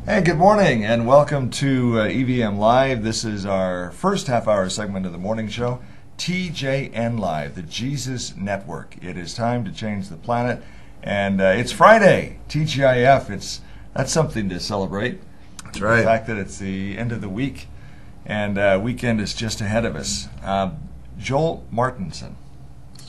Hey, good morning and welcome to EVM Live. This is our first half-hour segment of the morning show, TJN Live, the Jesus Network. It is time to change the planet, and it's Friday, TGIF. That's something to celebrate. That's right. The fact that it's the end of the week, and weekend is just ahead of us. Joel Martinson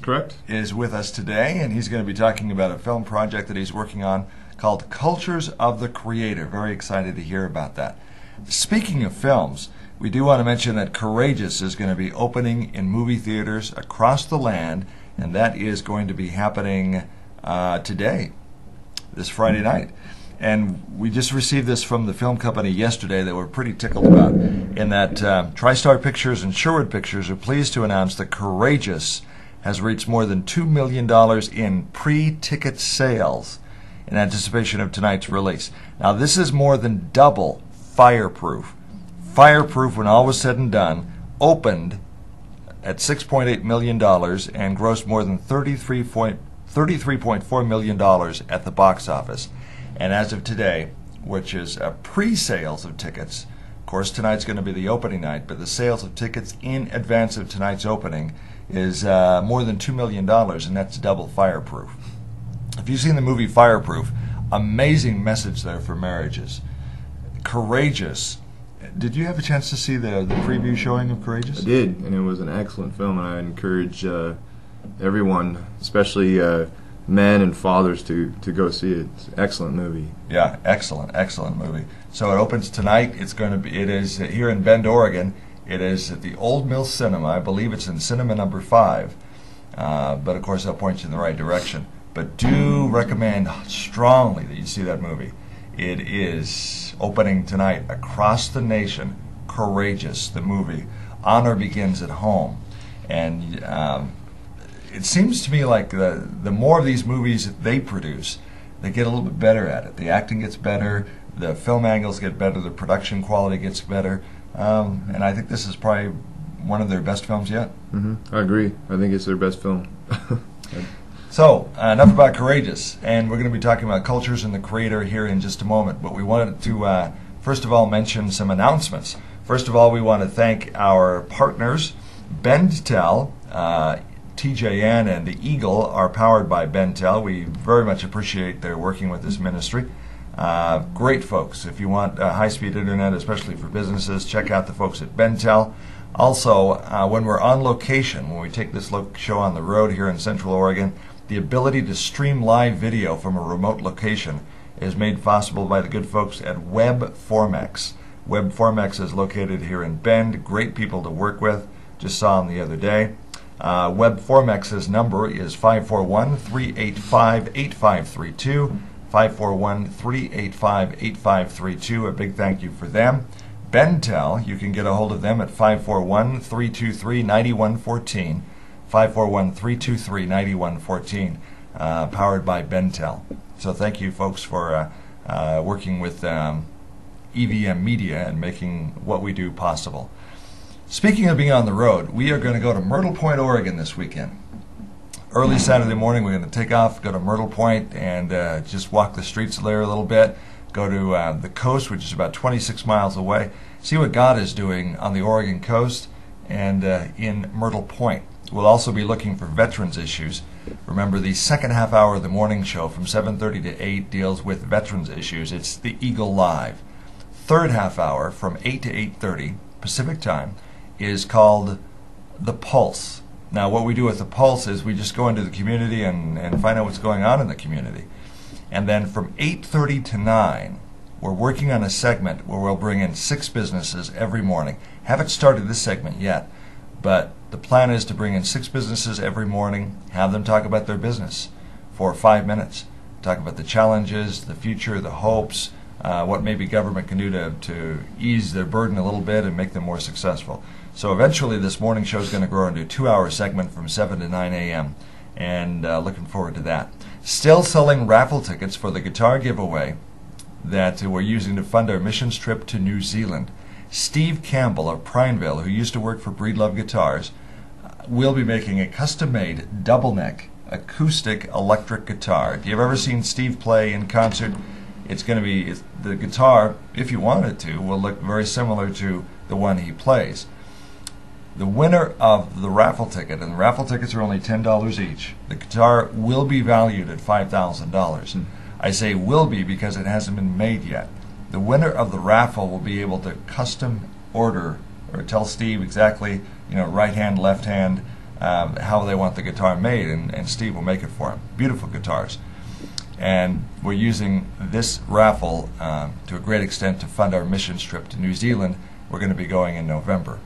Correct. is with us today, and he's going to be talking about a film project that he's working on called Cultures of the Creator. Very excited to hear about that. Speaking of films, we do want to mention that Courageous is going to be opening in movie theaters across the land, and that is going to be happening today, this Friday night. And we just received this from the film company yesterday that we're pretty tickled about, in that TriStar Pictures and Sherwood Pictures are pleased to announce that Courageous has reached more than $2 million in pre-ticket sales in anticipation of tonight's release. Now, this is more than double Fireproof. Fireproof, when all was said and done, opened at $6.8 million and grossed more than $33.4 million at the box office. And as of today, which is pre-sales of tickets, of course tonight's going to be the opening night, but the sales of tickets in advance of tonight's opening is more than $2 million, and that's double Fireproof. If you've seen the movie Fireproof, amazing message there for marriages. Courageous. Did you have a chance to see the preview showing of Courageous? I did, and it was an excellent film, and I encourage everyone, especially men and fathers, to go see it. It's an excellent movie. Yeah, excellent movie. So it opens tonight. It is here in Bend, Oregon. It is at the Old Mill Cinema. I believe it's in Cinema Number 5. But of course, I'll point you in the right direction. But do recommend strongly that you see that movie. It is opening tonight across the nation. Courageous, the movie. Honor begins at home. And it seems to me like the more of these movies that they produce, they get a little bit better at it. The acting gets better, the film angles get better, the production quality gets better. And I think this is probably one of their best films yet. I agree. I think it's their best film. So, enough about Courageous, and we're going to be talking about Cultures and the Creator here in just a moment. But we wanted to, first of all, mention some announcements. First of all, we want to thank our partners. Bentel, TJN, and the Eagle are powered by Bentel. We very much appreciate their working with this ministry. Great folks. If you want high-speed internet, especially for businesses, check out the folks at Bentel. Also, when we're on location, when we take this show on the road here in Central Oregon, the ability to stream live video from a remote location is made possible by the good folks at WebFormex. WebFormex is located here in Bend. Great people to work with. Just saw them the other day. WebFormex's number is 541-385-8532. 541-385-8532. A big thank you for them. Bentel, you can get a hold of them at 541-323-9114. 541-323-9114, powered by Bentel. So thank you, folks, for working with EVM Media and making what we do possible. Speaking of being on the road, we are going to go to Myrtle Point, Oregon this weekend. Early Saturday morning, we're going to take off, go to Myrtle Point, and just walk the streets there a little bit. Go to the coast, which is about 26 miles away. See what God is doing on the Oregon coast and in Myrtle Point. We'll also be looking for veterans issues. Remember, the second half hour of the morning show from 7:30 to 8 deals with veterans issues. It's the Eagle Live. Third half hour from 8 to 8:30 Pacific time is called The Pulse. Now, what we do with The Pulse is we just go into the community and find out what's going on in the community. And then from 8:30 to 9, we're working on a segment where we'll bring in 6 businesses every morning. Haven't started this segment yet, but the plan is to bring in 6 businesses every morning, have them talk about their business for 5 minutes. Talk about the challenges, the future, the hopes, what maybe government can do to ease their burden a little bit and make them more successful. So eventually this morning show is going to grow into a 2-hour segment from 7 to 9 a.m. And looking forward to that. Still selling raffle tickets for the guitar giveaway that we're using to fund our missions trip to New Zealand. Steve Campbell of Prineville, who used to work for Breedlove Guitars, will be making a custom-made double-neck acoustic electric guitar. If you've ever seen Steve play in concert, It's going to be the guitar, if you want it to, will look very similar to the one he plays. The winner of the raffle ticket, and the raffle tickets are only $10 each, the guitar will be valued at $5,000. I say will be because it hasn't been made yet. The winner of the raffle will be able to custom order or tell Steve exactly, right hand, left hand, how they want the guitar made, and Steve will make it for him. Beautiful guitars. And we're using this raffle to a great extent to fund our mission trip to New Zealand. We're going to be going in November.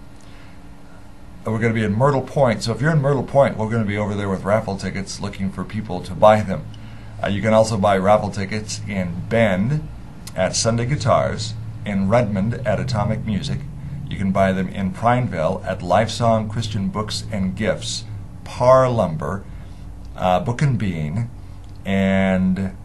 We're going to be in Myrtle Point. So if you're in Myrtle Point, we're going to be over there with raffle tickets looking for people to buy them. You can also buy raffle tickets in Bend at Sunday Guitars, in Redmond at Atomic Music. You can buy them in Prineville at Lifesong Christian Books and Gifts, Par Lumber, Book and Bean, and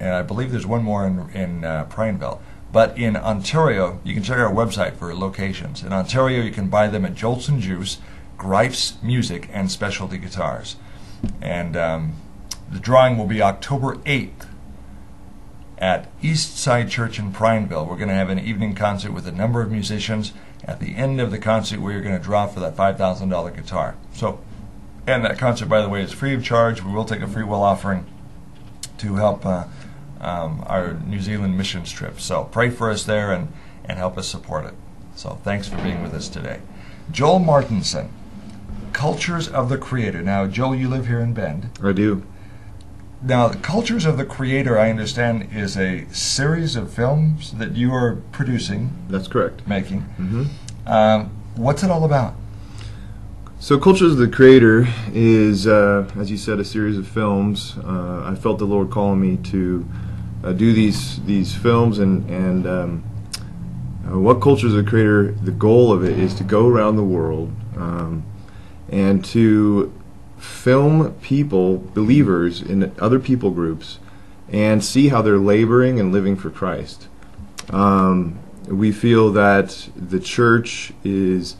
I believe there's one more in Prineville. But in Ontario, you can check our website for locations. In Ontario, you can buy them at Jolts and Juice, Greif's Music, and Specialty Guitars. And the drawing will be October 8th at Eastside Church in Prineville. We're going to have an evening concert with a number of musicians. At the end of the concert, we're going to draw for that $5,000 guitar. And that concert, by the way, is free of charge. We will take a free will offering to help our New Zealand missions trip. So pray for us there and help us support it. So thanks for being with us today. Joel Martinson, Cultures of the Creator. Now, Joel, you live here in Bend. I do. Now, Cultures of the Creator, I understand, is a series of films that you are producing. That's correct. Making. Mm-hmm. What's it all about? So Cultures of the Creator is, as you said, a series of films. I felt the Lord calling me to do these films, and what Cultures of the Creator, the goal of it is to go around the world and to film people, believers in other people groups, and see how they're laboring and living for Christ. We feel that the church is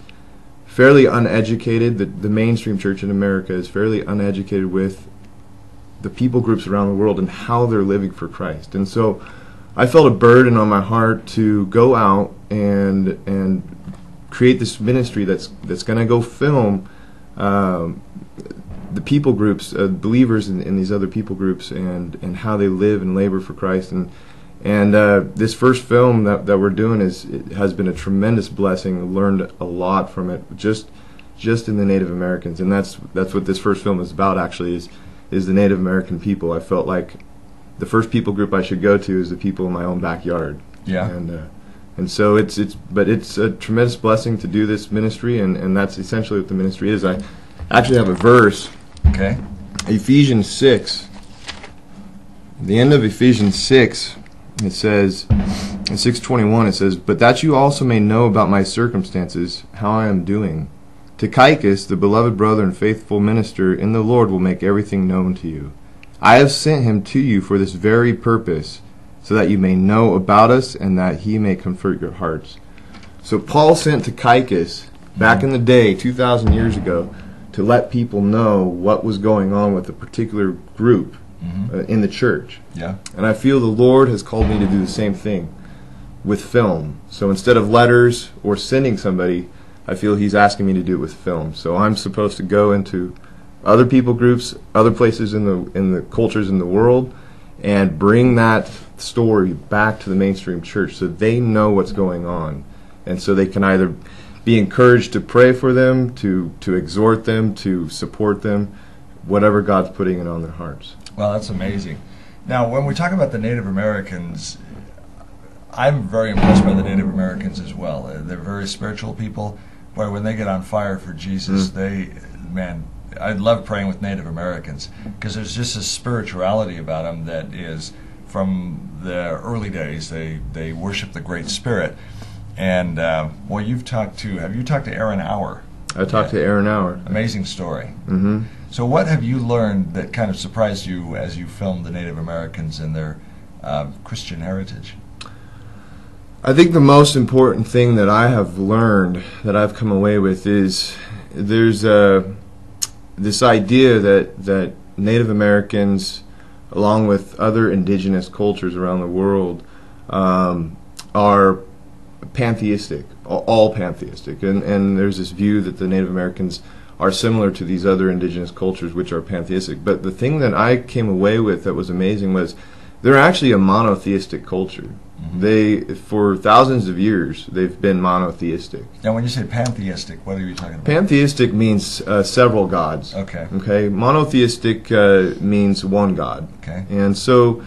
fairly uneducated. The mainstream church in America is fairly uneducated with the people groups around the world and how they're living for Christ. And so I felt a burden on my heart to go out and create this ministry that's going to go film the people groups, believers in these other people groups, and how they live and labor for Christ. And this first film that we're doing has been a tremendous blessing. I learned a lot from it, just in the Native Americans, and that's what this first film is about. Actually, is the Native American people. I felt like the first people group I should go to is the people in my own backyard. Yeah. And so it's a tremendous blessing to do this ministry, and that's essentially what the ministry is. I actually have a verse. Okay. Ephesians 6. At the end of Ephesians 6. It says, in 6:21, it says, "But that you also may know about my circumstances, how I am doing. Tychicus, the beloved brother and faithful minister in the Lord, will make everything known to you. I have sent him to you for this very purpose, so that you may know about us and that he may comfort your hearts." So Paul sent Tychicus back in the day, 2,000 years ago, to let people know what was going on with a particular group in the church. Yeah. And I feel the Lord has called me to do the same thing with film. So instead of letters or sending somebody, I feel He's asking me to do it with film. So I'm supposed to go into other people groups, other places in the cultures in the world, and bring that story back to the mainstream church so they know what's going on, and so they can either be encouraged to pray for them, to exhort them, to support them, whatever God's putting it on their hearts. Well, that's amazing. Now, when we talk about the Native Americans, I'm very impressed by the Native Americans as well. They're very spiritual people. Boy, when they get on fire for Jesus, I love praying with Native Americans because there's just a spirituality about them that is from the early days. They worship the Great Spirit. And, have you talked to Aaron Auer? I talked to Aaron Auer. Amazing story. Mm-hmm. So what have you learned that kind of surprised you as you filmed the Native Americans and their Christian heritage? I think the most important thing that I have learned, that I've come away with, is there's this idea that Native Americans along with other indigenous cultures around the world, are pantheistic, all pantheistic. And there's this view that the Native Americans are similar to these other indigenous cultures, which are pantheistic. But the thing that I came away with that was amazing was they're actually a monotheistic culture. They, for thousands of years, they've been monotheistic. Now, when you say pantheistic, what are you talking about? Pantheistic means several gods. Okay. Okay. Monotheistic means one god. Okay. And so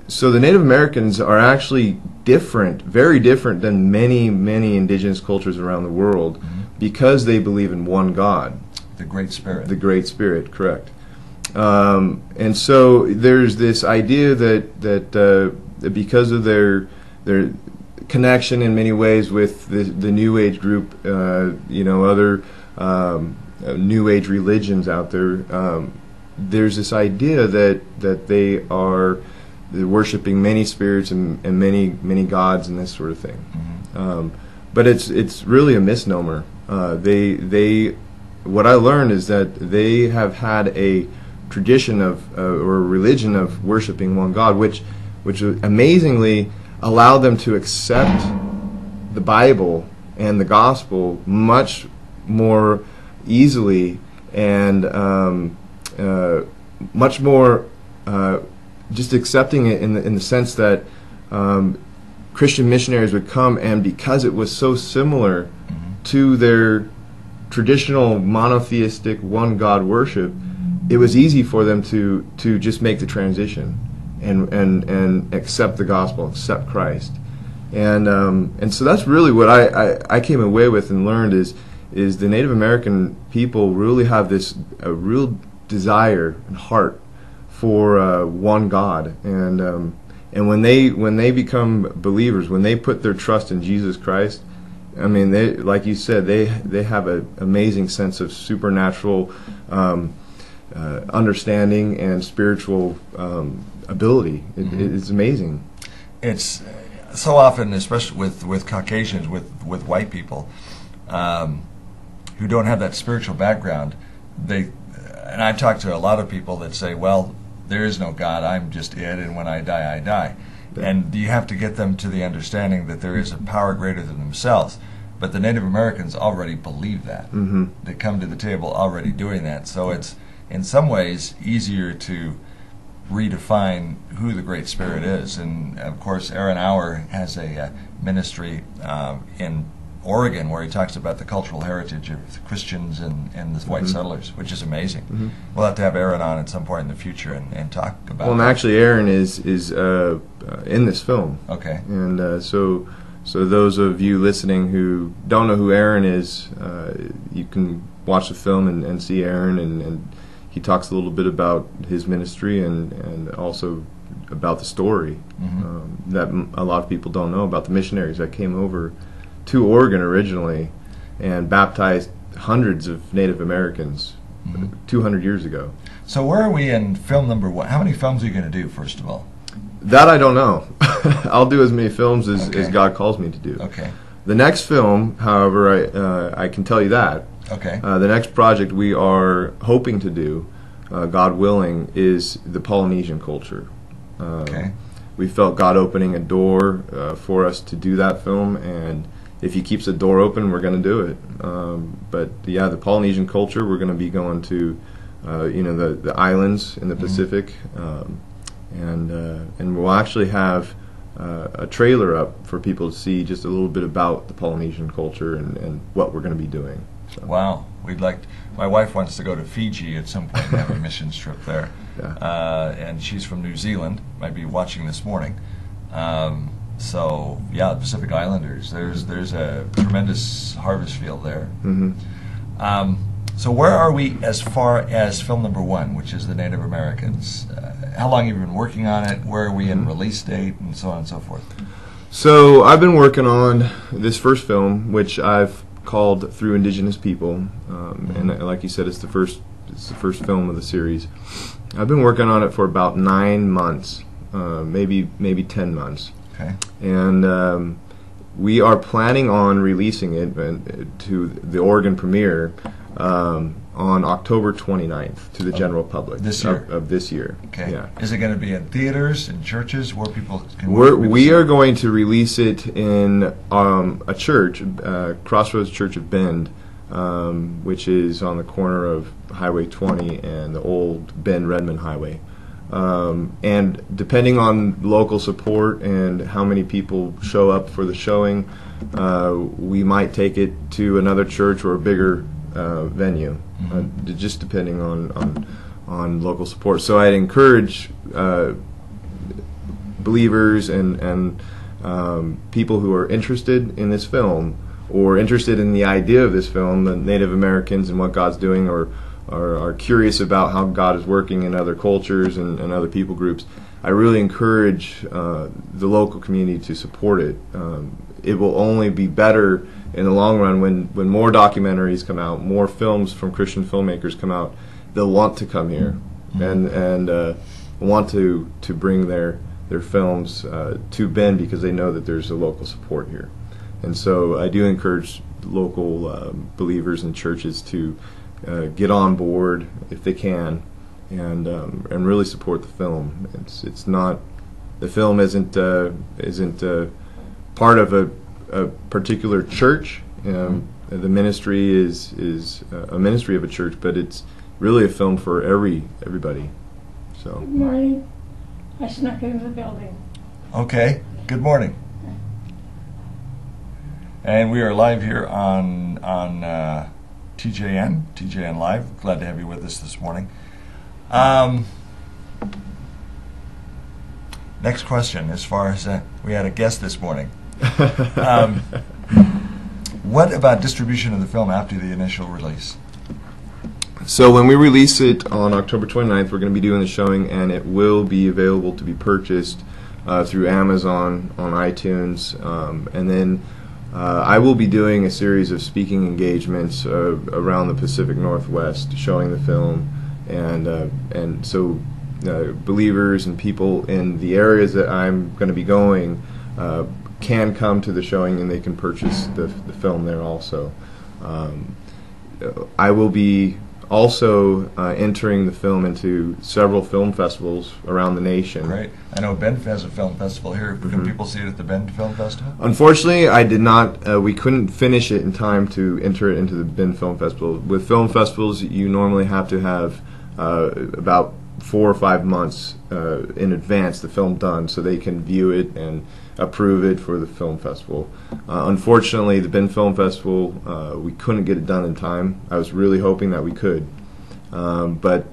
the Native Americans are actually different, very different than many, many indigenous cultures around the world, because they believe in one God. The Great Spirit. The Great Spirit, correct. And so there's this idea that because of their connection in many ways with the New Age group, other New Age religions out there, there's this idea that they're worshiping many spirits and many gods and this sort of thing. But it's really a misnomer. What I learned is that they have had a tradition of or a religion of worshiping one God, which amazingly allowed them to accept the Bible and the gospel much more easily and much more just accepting it in the sense that Christian missionaries would come, and because it was so similar to their traditional monotheistic one God worship, it was easy for them to just make the transition and accept the gospel, accept Christ, and so that's really what I came away with and learned is the Native American people really have a real desire and heart for one God, and when they become believers, when they put their trust in Jesus Christ, I mean, they, like you said, they have an amazing sense of supernatural understanding and spiritual ability. It's amazing. It's so often, especially with Caucasians, with white people who don't have that spiritual background. And I've talked to a lot of people that say, well, there is no God, I'm just it, and when I die, I die. And you have to get them to the understanding that there is a power greater than themselves. But the Native Americans already believe that. They come to the table already doing that. So it's, in some ways, easier to redefine who the Great Spirit is. And, of course, Aaron Auer has a ministry in Oregon where he talks about the cultural heritage of the Christians and the white settlers, which is amazing. We'll have to have Aaron on at some point in the future and talk about Well, and actually Aaron is in this film. Okay. And so those of you listening who don't know who Aaron is, you can watch the film and see Aaron, and he talks a little bit about his ministry and also about the story that a lot of people don't know about the missionaries that came over to Oregon originally and baptized hundreds of Native Americans 200 years ago. So where are we in film number one? How many films are you going to do, first of all? That I don't know. I'll do as many films as God calls me to do. Okay. The next film, however, I can tell you that. Okay. The next project we are hoping to do, God willing, is the Polynesian culture. Okay. We felt God opening a door for us to do that film, and if He keeps the door open, we're going to do it. But yeah, the Polynesian culture, we're going to be going to, the islands in the Pacific, and we'll actually have a trailer up for people to see just a little bit about the Polynesian culture and what we're going to be doing. So. Wow, my wife wants to go to Fiji at some point and have a missions trip there. Yeah. And she's from New Zealand, might be watching this morning. So yeah, the Pacific Islanders, there's a tremendous harvest field there. So where are we as far as film number one, which is the Native Americans? How long have you been working on it? Where are we in release date, and so on and so forth? So I've been working on this first film, which I've called Through Indigenous People, and like you said, it's the first film of the series. I've been working on it for about 9 months, maybe 10 months. Okay. And we are planning on releasing it to the Oregon premiere on on October 29th to the general public this year. Of this year. Okay. Yeah. Is it going to be in theaters, in churches, where people can? We are going to release it in a church, Crossroads Church of Bend, which is on the corner of Highway 20 and the old Bend-Redmond Highway. And depending on local support and how many people show up for the showing, we might take it to another church or a bigger venue, just depending on local support. So I'd encourage believers and people who are interested in this film or interested in the idea of this film, the Native Americans and what God's doing, or are curious about how God is working in other cultures and other people groups. I really encourage the local community to support it. It will only be better in the long run when more documentaries come out, more films from Christian filmmakers come out. They'll want to come here and want to bring their films to Bend because they know that there's a local support here. And so I do encourage local believers and churches to get on board if they can, and really support the film. It's not, the film isn't part of a particular church. The ministry is a ministry of a church, but it's really a film for everybody. So. Good morning. I snuck into the building. Okay. Good morning. And we are live here on TJN Live. Glad to have you with us this morning. Next question, as far as we had a guest this morning. What about distribution of the film after the initial release? So when we release it on October 29th, we're going to be doing the showing, and it will be available to be purchased through Amazon, on iTunes, and then I will be doing a series of speaking engagements around the Pacific Northwest, showing the film, and so believers and people in the areas that I'm going to be going can come to the showing, and they can purchase the film there also. I will be also entering the film into several film festivals around the nation. Great. I know Bend has a film festival here. Can people see it at the Bend Film Festival? Unfortunately, I did not. We couldn't finish it in time to enter it into the Bend Film Festival. With film festivals, you normally have to have about 4 or 5 months in advance the film done so they can view it and approve it for the film festival. Unfortunately, the Bend Film Festival, we couldn't get it done in time. I was really hoping that we could, but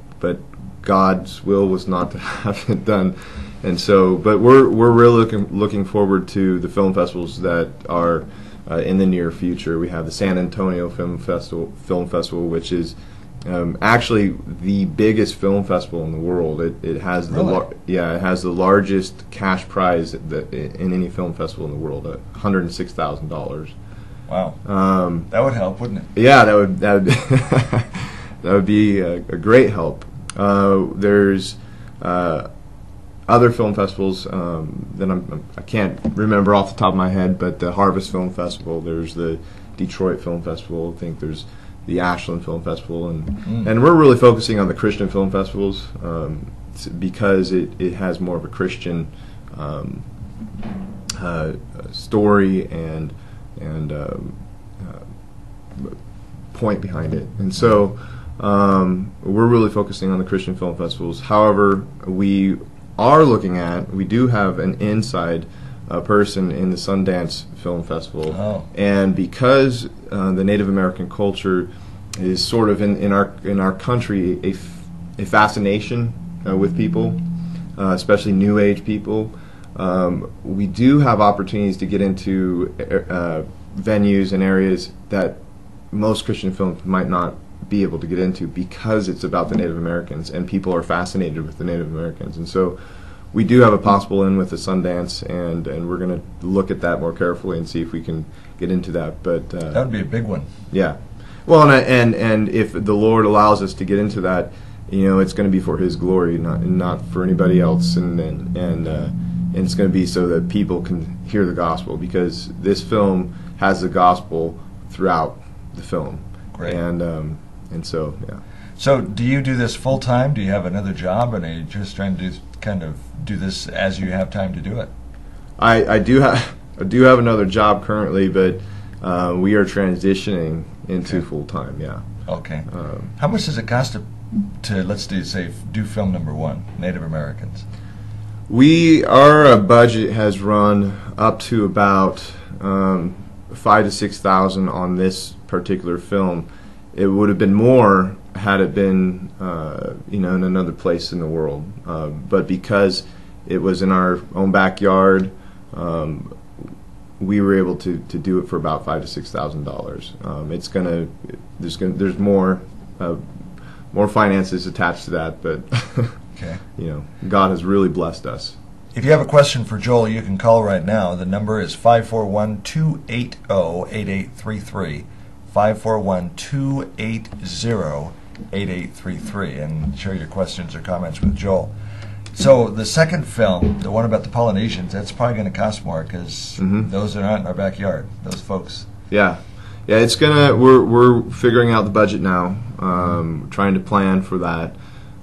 God's will was not to have it done, and so. But we're really looking forward to the film festivals that are in the near future. We have the San Antonio Film Festival, which is actually the biggest film festival in the world. It has it has the largest cash prize in any film festival in the world, $106,000. Wow, that would help, wouldn't it? Yeah, that would that would be a great help. There's other film festivals that I can't remember off the top of my head, but the Harvest Film Festival. There's the Detroit Film Festival. I think there's the Ashland Film Festival, and we're really focusing on the Christian film festivals because it has more of a Christian story and point behind it, and so we're really focusing on the Christian film festivals. However, we do have an inside person in the Sundance Film Festival, and because the Native American culture is sort of in our country a fascination with people, especially New Age people, we do have opportunities to get into venues and areas that most Christian films might not be able to get into because it's about the Native Americans and people are fascinated with the Native Americans, and so we do have a possible in with the Sundance, and we're going to look at that more carefully and see if we can get into that. But that would be a big one. Yeah. Well, and if the Lord allows us to get into that, it's going to be for His glory, not for anybody else, and it's going to be so that people can hear the gospel, because this film has the gospel throughout the film. Great. And And so, yeah. So, do you do this full time? Do you have another job, and are you just trying to do this as you have time to do it? I do have another job currently, but we are transitioning into full time. Yeah. Okay. How much does it cost to let's do film number 1, Native Americans? Our budget has run up to about $5,000 to $6,000 on this particular film. It would have been more had it been in another place in the world, but because it was in our own backyard, we were able to do it for about $5,000 to $6,000. There's more finances attached to that, but okay. God has really blessed us. If you have a question for Joel, you can call right now. The number is 541-280-8833, 541-280-8833, and share your questions or comments with Joel. So the second film, the one about the Polynesians, that's probably going to cost more because those are not in our backyard, those folks. Yeah. Yeah, it's we're figuring out the budget now, trying to plan for that.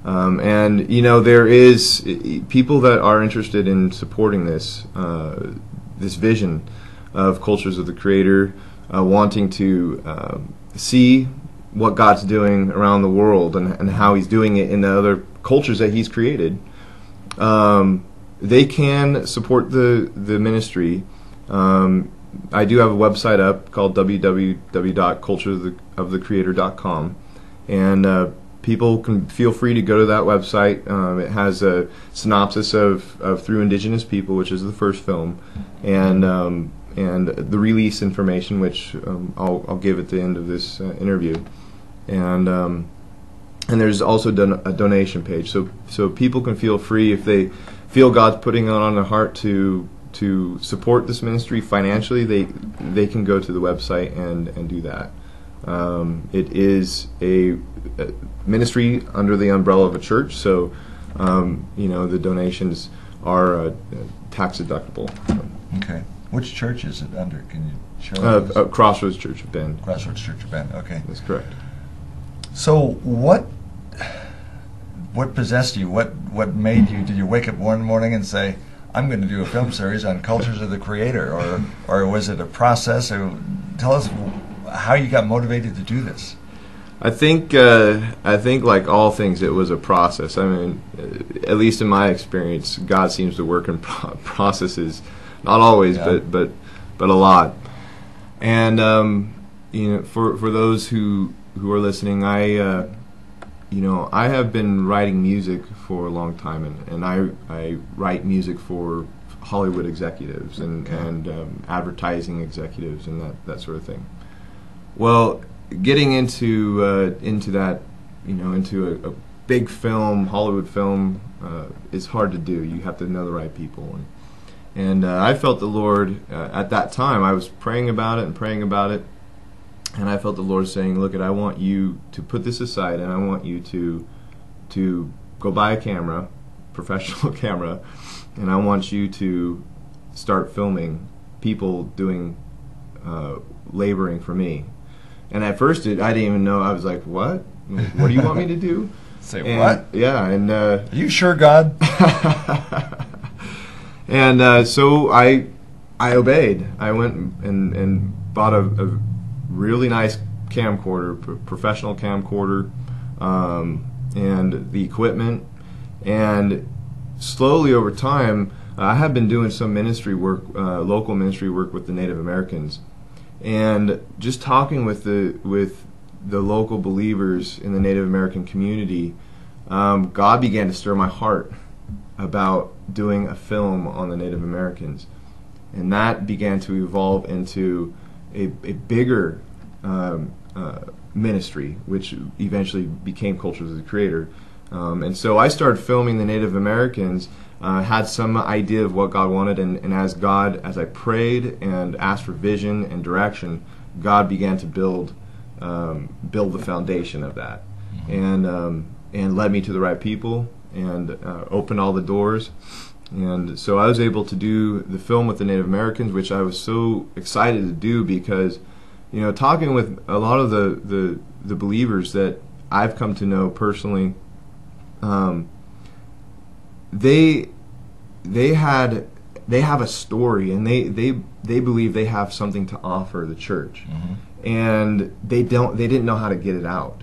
And there is people that are interested in supporting this vision of Cultures of the Creator, wanting to see what God's doing around the world and how He's doing it in the other cultures that He's created. They can support the ministry. I do have a website up called www.cultureofthecreator.com, and people can feel free to go to that website. It has a synopsis of Through Indigenous People, which is the first film, and the release information, which I'll give at the end of this interview, and there's also a donation page, so people can feel free if they feel God's putting it on their heart to support this ministry financially. They can go to the website and do that. It is a ministry under the umbrella of a church, so the donations are tax deductible. Okay. Which church is it under? Can you show us? Crossroads Church of Bend. Crossroads Church of Bend. Okay. That's correct. So what possessed you? What made you? Did you wake up one morning and say, "I'm going to do a film series on Cultures of the Creator," or was it a process? Or tell us how you got motivated to do this. I think like all things, it was a process. I mean, at least in my experience, God seems to work in processes. Not always, but a lot. And for those who are listening, I have been writing music for a long time, and I write music for Hollywood executives and advertising executives and that sort of thing. Well, getting into that, into a big film, Hollywood film, is hard to do. You have to know the right people, and I felt the Lord at that time. I was praying about it, and I felt the Lord saying, "Look, I want you to put this aside, and I want you to go buy a camera, professional camera, and I want you to start filming people doing laboring for me." And at first, I didn't even know. I was like, "What? What do you want me to do?" Say what? Yeah, and are you sure, God? And so I obeyed. I went and bought a really nice camcorder, professional camcorder, and the equipment. And slowly over time, I have been doing some ministry work, local ministry work with the Native Americans, and just talking with the local believers in the Native American community. God began to stir my heart about doing a film on the Native Americans, and that began to evolve into a bigger ministry, which eventually became Cultures of the Creator. And so I started filming the Native Americans, had some idea of what God wanted, and as I prayed and asked for vision and direction, God began to build the foundation of that, and led me to the right people, and opened all the doors. And so I was able to do the film with the Native Americans, which I was so excited to do because talking with a lot of the believers that I've come to know personally, they have a story, and they believe they have something to offer the church, and they didn't know how to get it out.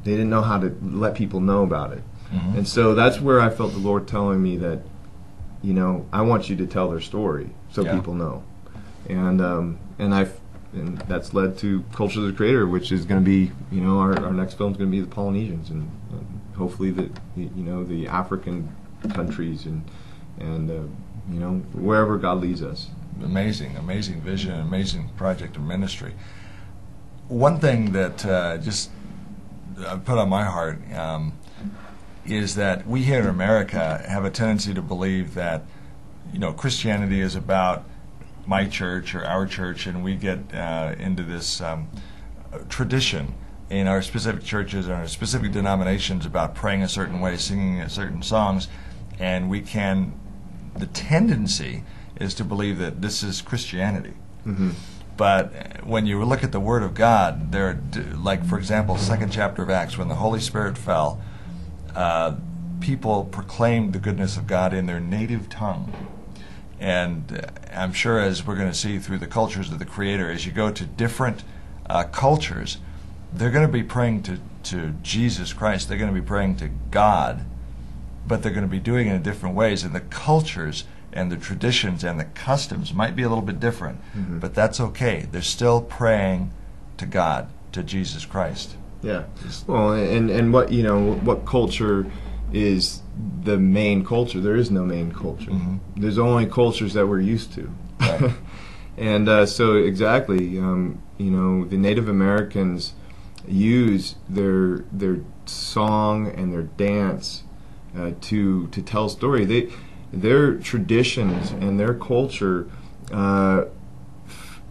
They didn't know how to let people know about it, and so that's where I felt the Lord telling me that, I want you to tell their story so people know, and that's led to Culture of the Creator, which is going to be, our next film is going to be the Polynesians, and hopefully the African countries, and wherever God leads us. Amazing vision, amazing project and ministry. One thing that just put on my heart is that we here in America have a tendency to believe that Christianity is about my church or our church, and we get into this tradition in our specific churches and our specific denominations about praying a certain way, singing certain songs, and the tendency is to believe that this is Christianity. But when you look at the Word of God, like, for example, 2nd chapter of Acts, when the Holy Spirit fell, people proclaimed the goodness of God in their native tongue. And I'm sure, as we're going to see through the cultures of the Creator, as you go to different cultures, they're going to be praying to Jesus Christ. They're going to be praying to God, but they're going to be doing it in different ways. And the cultures and the traditions and the customs might be a little bit different, but that's okay. They're still praying to God, to Jesus Christ. Yeah. Well, and what culture is the main culture? There is no main culture. There's only cultures that we're used to. Right. And so exactly, the Native Americans use their song and their dance to tell a story. Their traditions and their culture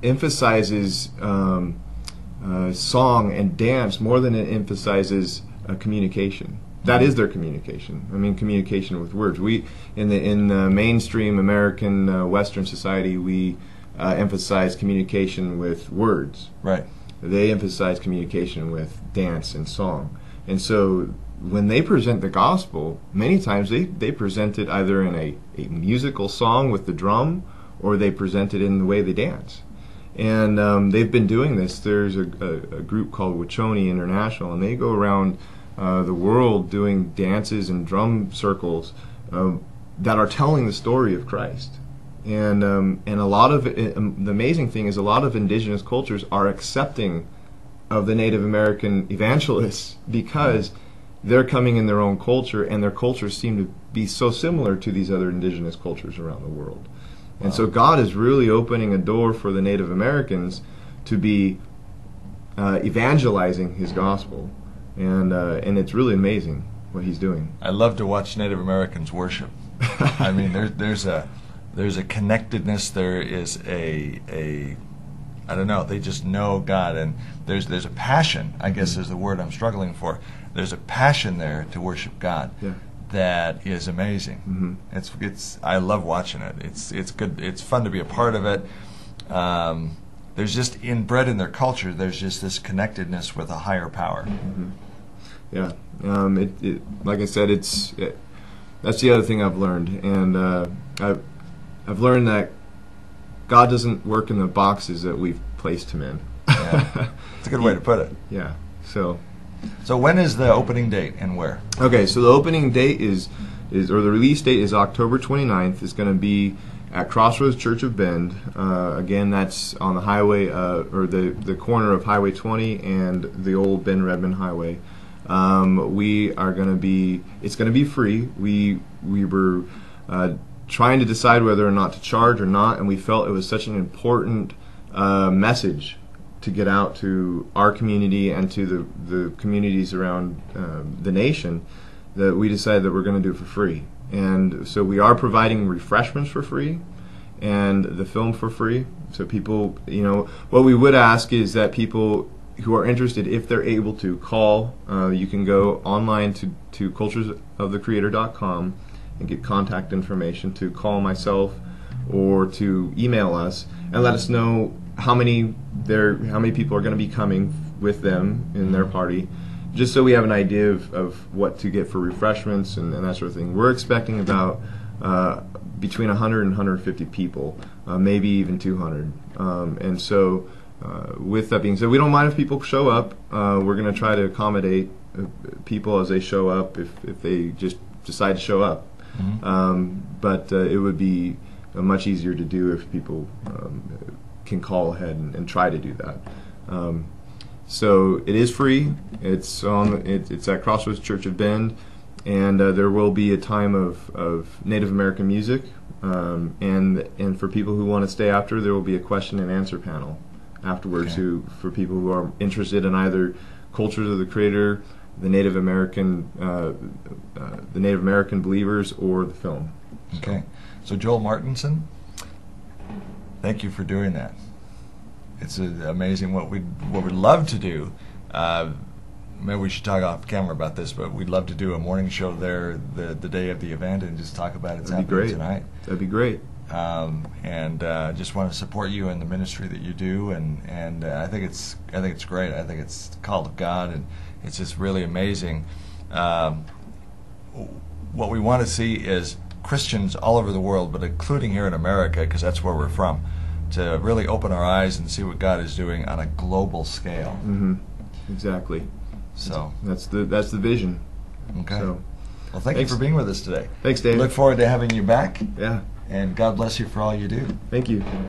emphasizes song and dance more than it emphasizes communication. That is their communication. I mean, communication with words. We in the mainstream American Western society, we emphasize communication with words. Right. They emphasize communication with dance and song. And so when they present the gospel, many times they present it either in a musical song with the drum, or they present it in the way they dance. And they've been doing this. There's a group called Wachoni International, and they go around the world doing dances and drum circles that are telling the story of Christ. And a lot of the amazing thing is a lot of indigenous cultures are accepting of the Native American evangelists because they're coming in their own culture, and their cultures seem to be so similar to these other indigenous cultures around the world. And so God is really opening a door for the Native Americans to be evangelizing His gospel, and it's really amazing what He's doing. I love to watch Native Americans worship. I mean, there's a connectedness. There is a I don't know. They just know God, and there's a passion, I guess, is the word I'm struggling for. There's a passion there to worship God. Yeah. That is amazing. It's I love watching it. It's good. It's fun to be a part of it. There's just inbred in their culture. There's just this connectedness with a higher power. Yeah. Like I said, that's the other thing I've learned, and I've learned that God doesn't work in the boxes that we've placed Him in. Yeah. It's a good way to put it. Yeah. So when is the opening date and where? Okay, so the opening date is or the release date is October 29th. It's going to be at Crossroads Church of Bend. Again, that's on the highway, or the corner of Highway 20 and the old Bend Redmond Highway. We are going to be. It's going to be free. We were trying to decide whether or not to charge or not, and we felt it was such an important message to get out to our community and to the communities around the nation, that we decided that we're going to do it for free. And so we are providing refreshments for free and the film for free. So people, what we would ask is that people who are interested, if they're able to, call. You can go online to culturesofthecreator.com and get contact information to call myself or to email us and let us know how many people are going to be coming with them in their party, just so we have an idea of what to get for refreshments and that sort of thing. We're expecting about between 100 and 150 people, maybe even 200. And so, with that being said, we don't mind if people show up. We're going to try to accommodate people as they show up if they just decide to show up. But it would be much easier to do if people can call ahead and try to do that. So it is free. It's at Crossroads Church of Bend, and there will be a time of Native American music, and for people who want to stay after, there will be a question and answer panel afterwards. Okay. For people who are interested in either cultures of the Creator, the Native American believers, or the film. Okay. So Joel Martinson, thank you for doing that. It's amazing what we'd love to do. Maybe we should talk off camera about this, but we'd love to do a morning show there the day of the event and just talk about it's happening tonight. That'd be great. And just want to support you in the ministry that you do, and I think it's great. I think it's the call of God, and it's just really amazing. What we want to see is Christians all over the world, but including here in America, because that's where we're from, to really open our eyes and see what God is doing on a global scale. Exactly. So that's the vision. Okay. So, well, thank you for being with us today. Thanks, Dave. Look forward to having you back. Yeah. And God bless you for all you do. Thank you.